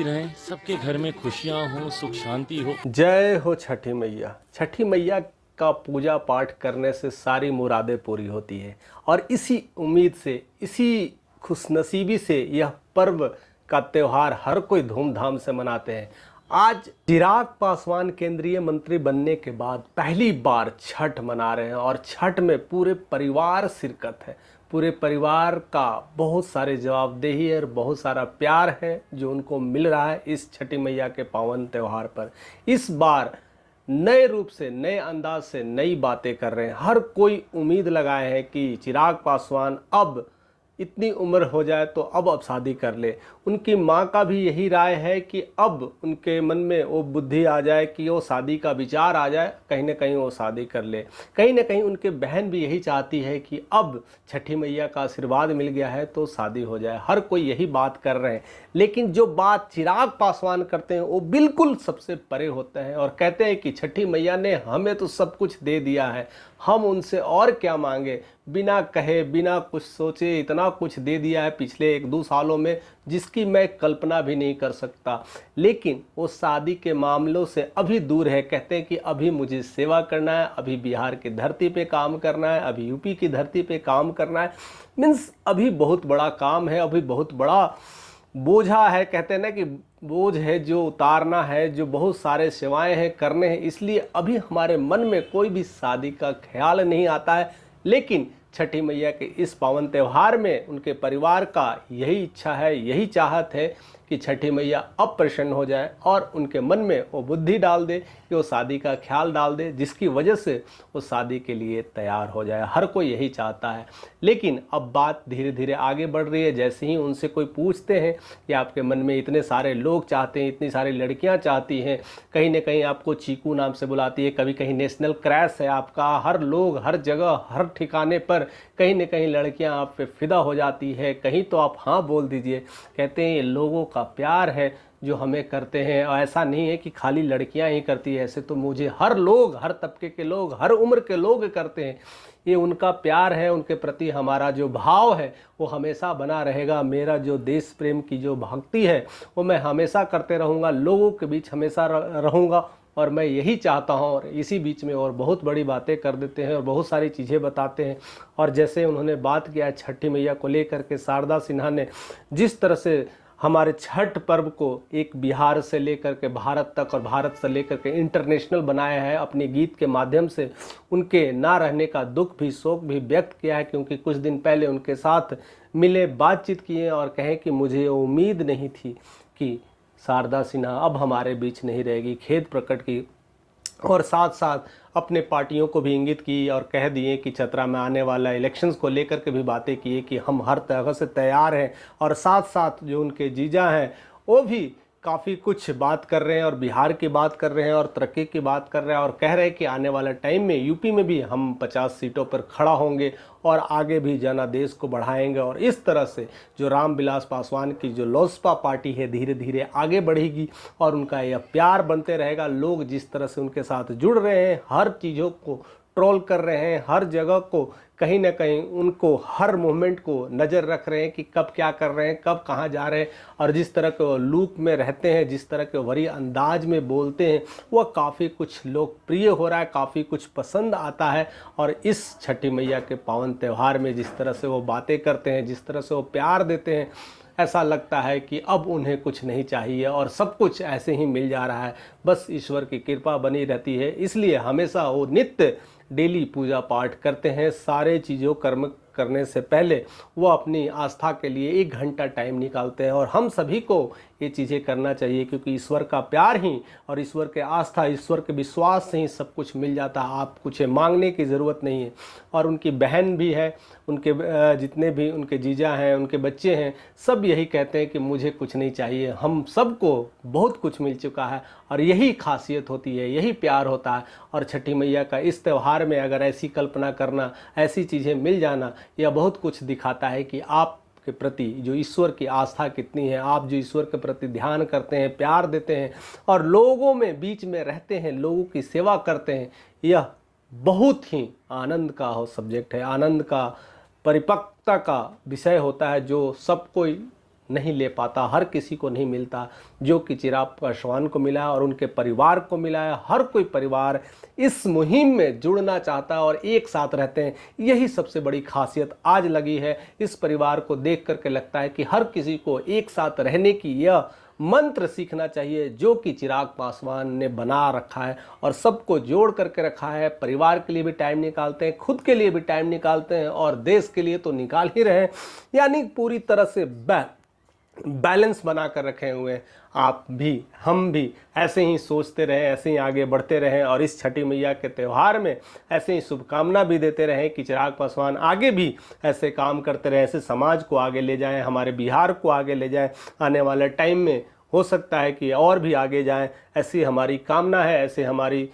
रहें, सबके घर में खुशियां हो, सुख शांति हो। जय हो छठी मैया। छठी मैया का पूजा पाठ करने से सारी मुरादें पूरी होती है और इसी उम्मीद से, इसी खुशनसीबी से यह पर्व का त्यौहार हर कोई धूमधाम से मनाते हैं। आज चिराग पासवान केंद्रीय मंत्री बनने के बाद पहली बार छठ मना रहे हैं और छठ में पूरे परिवार शिरकत है। पूरे परिवार का बहुत सारे जवाबदेही है और बहुत सारा प्यार है जो उनको मिल रहा है इस छठी मैया के पावन त्यौहार पर। इस बार नए रूप से, नए अंदाज से नई बातें कर रहे हैं। हर कोई उम्मीद लगाए हैं कि चिराग पासवान अब इतनी उम्र हो जाए तो अब शादी कर ले। उनकी मां का भी यही राय है कि अब उनके मन में वो बुद्धि आ जाए कि वो शादी का विचार आ जाए, कहीं ना कहीं वो शादी कर ले। कहीं ना कहीं उनके बहन भी यही चाहती है कि अब छठी मैया का आशीर्वाद मिल गया है तो शादी हो जाए। हर कोई यही बात कर रहे हैं, लेकिन जो बात चिराग पासवान करते हैं वो बिल्कुल सबसे परे होते हैं और कहते हैं कि छठी मैया ने हमें तो सब कुछ दे दिया है, हम उनसे और क्या मांगे। बिना कहे, बिना कुछ सोचे इतना कुछ दे दिया है पिछले 1-2 सालों में जिसकी मैं कल्पना भी नहीं कर सकता। लेकिन वो शादी के मामलों से अभी दूर है। कहते हैं कि अभी मुझे सेवा करना है, अभी बिहार की धरती पे काम करना है, अभी यूपी की धरती पे काम करना है। मीन्स अभी बहुत बड़ा काम है, अभी बहुत बड़ा बोझा है। कहते हैं ना कि बोझ है जो उतारना है, जो बहुत सारे सेवाएं हैं करने हैं, इसलिए अभी हमारे मन में कोई भी शादी का ख्याल नहीं आता है। लेकिन छठी मैया के इस पावन त्यौहार में उनके परिवार का यही इच्छा है, यही चाहत है कि छठी मैया अब प्रसन्न हो जाए और उनके मन में वो बुद्धि डाल दे कि वो शादी का ख्याल डाल दे, जिसकी वजह से वो शादी के लिए तैयार हो जाए। हर कोई यही चाहता है। लेकिन अब बात धीरे धीरे आगे बढ़ रही है। जैसे ही उनसे कोई पूछते हैं कि आपके मन में इतने सारे लोग चाहते हैं, इतनी सारी लड़कियां चाहती हैं, कहीं ना कहीं आपको चीकू नाम से बुलाती है, कभी कहीं नेशनल क्रैश है आपका, हर लोग हर जगह हर ठिकाने पर कहीं ना कहीं लड़कियां आप पे फिदा हो जाती है, कहीं तो आप हाँ बोल दीजिए। कहते हैं ये लोगों का प्यार है जो हमें करते हैं और ऐसा नहीं है कि खाली लड़कियां ही करती है, ऐसे तो मुझे हर लोग, हर तबके के लोग, हर उम्र के लोग करते हैं। ये उनका प्यार है, उनके प्रति हमारा जो भाव है वो हमेशा बना रहेगा। मेरा जो देश प्रेम की जो भक्ति है वो मैं हमेशा करते रहूँगा, लोगों के बीच हमेशा रहूँगा और मैं यही चाहता हूँ। और इसी बीच में और बहुत बड़ी बातें कर देते हैं और बहुत सारी चीज़ें बताते हैं। और जैसे उन्होंने बात किया छठी मैया को लेकर के, शारदा सिन्हा ने जिस तरह से हमारे छठ पर्व को एक बिहार से लेकर के भारत तक और भारत से लेकर के इंटरनेशनल बनाया है अपने गीत के माध्यम से, उनके ना रहने का दुख भी, शोक भी व्यक्त किया है। क्योंकि कुछ दिन पहले उनके साथ मिले, बातचीत किए और कहे कि मुझे उम्मीद नहीं थी कि शारदा सिन्हा अब हमारे बीच नहीं रहेगी। खेद प्रकट की और साथ साथ अपने पार्टियों को भी इंगित की और कह दिए कि चतरा में आने वाला इलेक्शंस को लेकर के भी बातें किए कि हम हर तरह से तैयार हैं। और साथ साथ जो उनके जीजा हैं वो भी काफ़ी कुछ बात कर रहे हैं और बिहार की बात कर रहे हैं और तरक्की की बात कर रहे हैं और कह रहे हैं कि आने वाले टाइम में यूपी में भी हम 50 सीटों पर खड़ा होंगे और आगे भी जनादेश को बढ़ाएंगे। और इस तरह से जो रामविलास पासवान की जो लोजपा पार्टी है धीरे धीरे आगे बढ़ेगी और उनका यह प्यार बनते रहेगा। लोग जिस तरह से उनके साथ जुड़ रहे हैं, हर चीज़ों को ट्रोल कर रहे हैं, हर जगह को कहीं ना कहीं उनको हर मूवमेंट को नज़र रख रहे हैं कि कब क्या कर रहे हैं, कब कहाँ जा रहे हैं। और जिस तरह के वो लूक में रहते हैं, जिस तरह के वरी अंदाज में बोलते हैं, वह काफ़ी कुछ लोकप्रिय हो रहा है, काफ़ी कुछ पसंद आता है। और इस छठी मैया के पावन त्यौहार में जिस तरह से वो बातें करते हैं, जिस तरह से वो प्यार देते हैं, ऐसा लगता है कि अब उन्हें कुछ नहीं चाहिए और सब कुछ ऐसे ही मिल जा रहा है। बस ईश्वर की कृपा बनी रहती है। इसलिए हमेशा वो नित्य डेली पूजा पाठ करते हैं। सारे चीज़ों कर्म करने से पहले वो अपनी आस्था के लिए 1 घंटा टाइम निकालते हैं। और हम सभी को ये चीज़ें करना चाहिए क्योंकि ईश्वर का प्यार ही और ईश्वर के आस्था, ईश्वर के विश्वास से ही सब कुछ मिल जाता है। आप कुछ मांगने की ज़रूरत नहीं है। और उनकी बहन भी है, उनके जितने भी उनके जीजा हैं, उनके बच्चे हैं, सब यही कहते हैं कि मुझे कुछ नहीं चाहिए, हम सबको बहुत कुछ मिल चुका है। और यही खासियत होती है, यही प्यार होता है। और छठी मैया का इस त्यौहार में अगर ऐसी कल्पना करना, ऐसी चीज़ें मिल जाना, यह बहुत कुछ दिखाता है कि आप के प्रति जो ईश्वर की आस्था कितनी है, आप जो ईश्वर के प्रति ध्यान करते हैं, प्यार देते हैं और लोगों में बीच में रहते हैं, लोगों की सेवा करते हैं। यह बहुत ही आनंद का सब्जेक्ट है, आनंद का, परिपक्वता का विषय होता है जो सब कोई नहीं ले पाता, हर किसी को नहीं मिलता जो कि चिराग पासवान को मिला है और उनके परिवार को मिला है। हर कोई परिवार इस मुहिम में जुड़ना चाहता है और एक साथ रहते हैं। यही सबसे बड़ी खासियत आज लगी है। इस परिवार को देख करके लगता है कि हर किसी को एक साथ रहने की यह मंत्र सीखना चाहिए जो कि चिराग पासवान ने बना रखा है और सबको जोड़ करके रखा है। परिवार के लिए भी टाइम निकालते हैं, खुद के लिए भी टाइम निकालते हैं और देश के लिए तो निकाल ही रहे हैं। यानी पूरी तरह से बैलेंस बना कर रखे हुए हैं। आप भी, हम भी ऐसे ही सोचते रहें, ऐसे ही आगे बढ़ते रहें और इस छठी मैया के त्यौहार में ऐसे ही शुभकामना भी देते रहें कि चिराग पासवान आगे भी ऐसे काम करते रहें, ऐसे समाज को आगे ले जाएं, हमारे बिहार को आगे ले जाएं। आने वाले टाइम में हो सकता है कि और भी आगे जाएं, ऐसी हमारी कामना है, ऐसे हमारी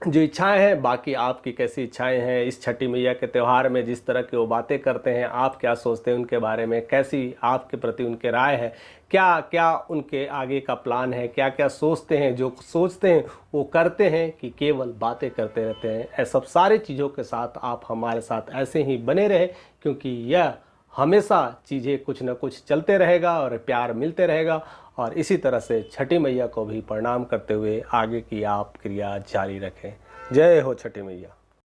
जो इच्छाएं हैं। बाकी आपकी कैसी इच्छाएं हैं इस छठी मैया के त्यौहार में, जिस तरह की वो बातें करते हैं, आप क्या सोचते हैं उनके बारे में, कैसी आपके प्रति उनके राय है, क्या क्या उनके आगे का प्लान है, क्या क्या सोचते हैं, जो सोचते हैं वो करते हैं कि केवल बातें करते रहते हैं। ऐसा सब सारी चीज़ों के साथ आप हमारे साथ ऐसे ही बने रहें, क्योंकि यह हमेशा चीज़ें कुछ न कुछ चलते रहेगा और प्यार मिलते रहेगा। और इसी तरह से छठी मैया को भी प्रणाम करते हुए आगे की आप क्रिया जारी रखें। जय हो छठी मैया।